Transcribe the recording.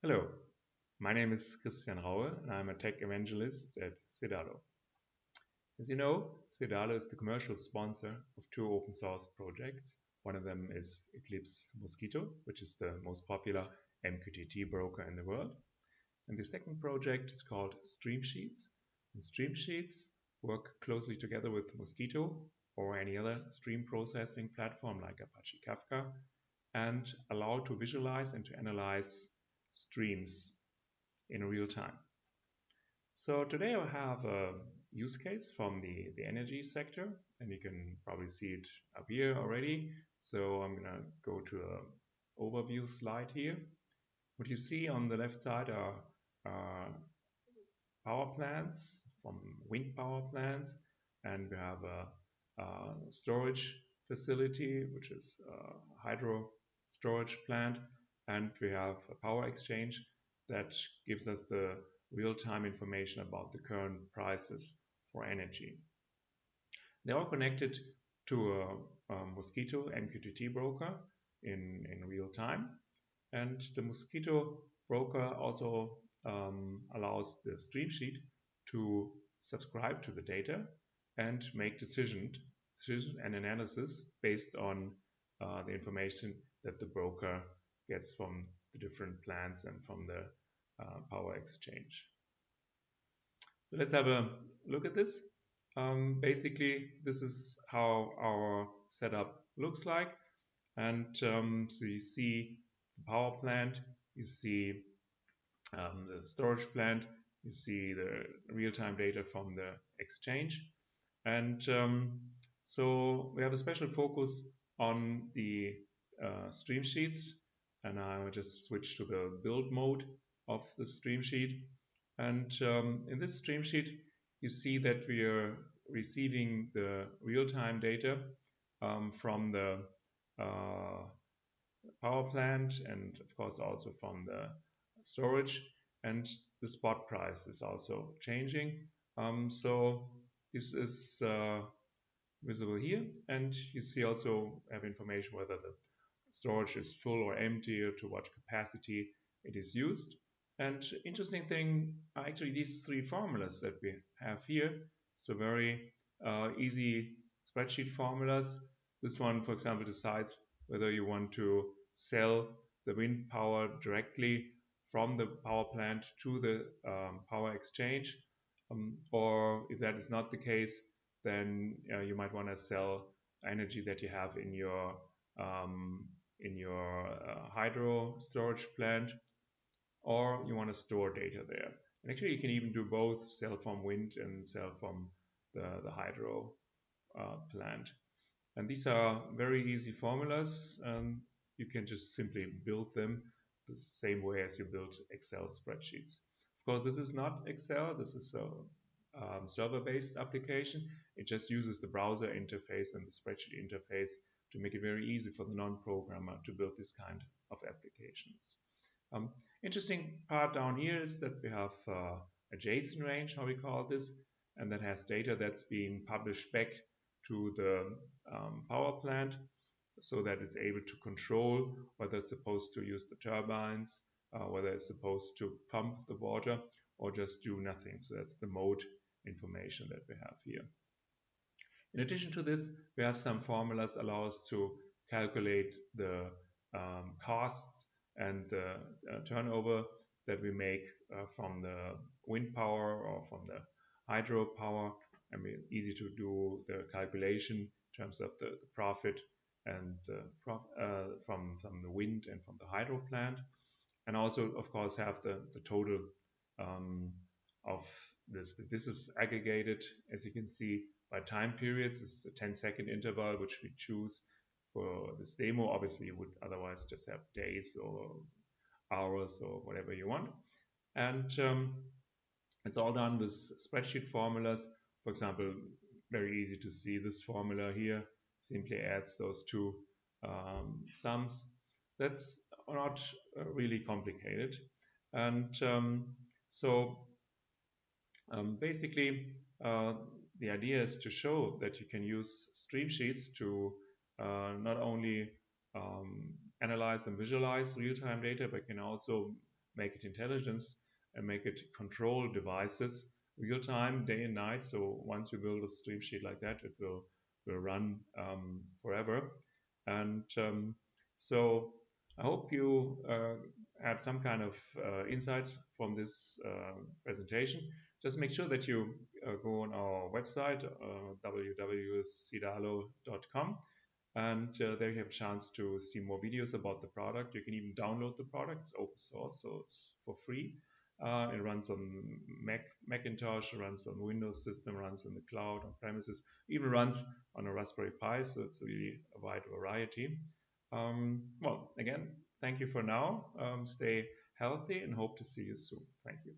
Hello, my name is Christian Raue and I'm a tech evangelist at Cedalo. As you know, Cedalo is the commercial sponsor of two open source projects. One of them is Eclipse Mosquitto, which is the most popular MQTT broker in the world. And the second project is called Streamsheets. And Streamsheets work closely together with Mosquitto or any other stream processing platform like Apache Kafka and allow to visualize and to analyze streams in real time. So today I have a use case from the energy sector, and you can probably see it up here already. So I'm going to go to an overview slide here. What you see on the left side are power plants, from wind power plants, and we have a storage facility, which is a hydro storage plant, and we have a power exchange that gives us the real-time information about the current prices for energy. They're all connected to a Mosquitto MQTT broker in real time, and the Mosquitto broker also allows the Streamsheet to subscribe to the data and make decision and analysis based on the information that the broker gets from the different plants and from the power exchange. So let's have a look at this. Basically, this is how our setup looks like. And so you see the power plant, you see the storage plant, you see the real-time data from the exchange. And so we have a special focus on the stream sheet. And I will just switch to the build mode of the stream sheet. And in this stream sheet, you see that we are receiving the real-time data from the power plant and of course also from the storage, and the spot price is also changing. So this is visible here, and you see also have information whether the storage is full or empty or to what capacity it is used. And interesting thing are actually these three formulas that we have here. So very easy spreadsheet formulas. This one, for example, decides whether you want to sell the wind power directly from the power plant to the power exchange, or if that is not the case, then you might want to sell energy that you have in your hydro storage plant, or you want to store data there. And actually, you can even do both: sell from wind and sell from the hydro plant. And these are very easy formulas. You can just simply build them the same way as you build Excel spreadsheets. Of course, this is not Excel. This is a server-based application. It just uses the browser interface and the spreadsheet interface to make it very easy for the non-programmer to build this kind of applications. Interesting part down here is that we have a JSON range, how we call this, and that has data that's being published back to the power plant so that it's able to control whether it's supposed to use the turbines, whether it's supposed to pump the water or just do nothing. So that's the mode information that we have here. In addition to this, we have some formulas allow us to calculate the costs and the turnover that we make from the wind power or from the hydro power. I mean, easy to do the calculation in terms of the profit and from the wind and from the hydro plant, and also of course have the total of this. This is aggregated, as you can see, by time periods. It's a 10-second interval which we choose for this demo. Obviously you would otherwise just have days or hours or whatever you want, and it's all done with spreadsheet formulas. For example, very easy to see this formula here simply adds those two sums. That's not really complicated. And basically the idea is to show that you can use Streamsheets to not only analyze and visualize real-time data, but can also make it intelligence, and make it control devices real time, day and night. So once you build a stream sheet like that, it will run forever. And so I hope you had some kind of insight from this presentation. Just make sure that you go on our website, www.cedalo.com, and there you have a chance to see more videos about the product. You can even download the product. It's open source, so it's for free. It runs on Macintosh, it runs on Windows system, runs in the cloud, on premises, even runs on a Raspberry Pi, so it's really a wide variety. Well, again, thank you for now. Stay healthy and hope to see you soon. Thank you.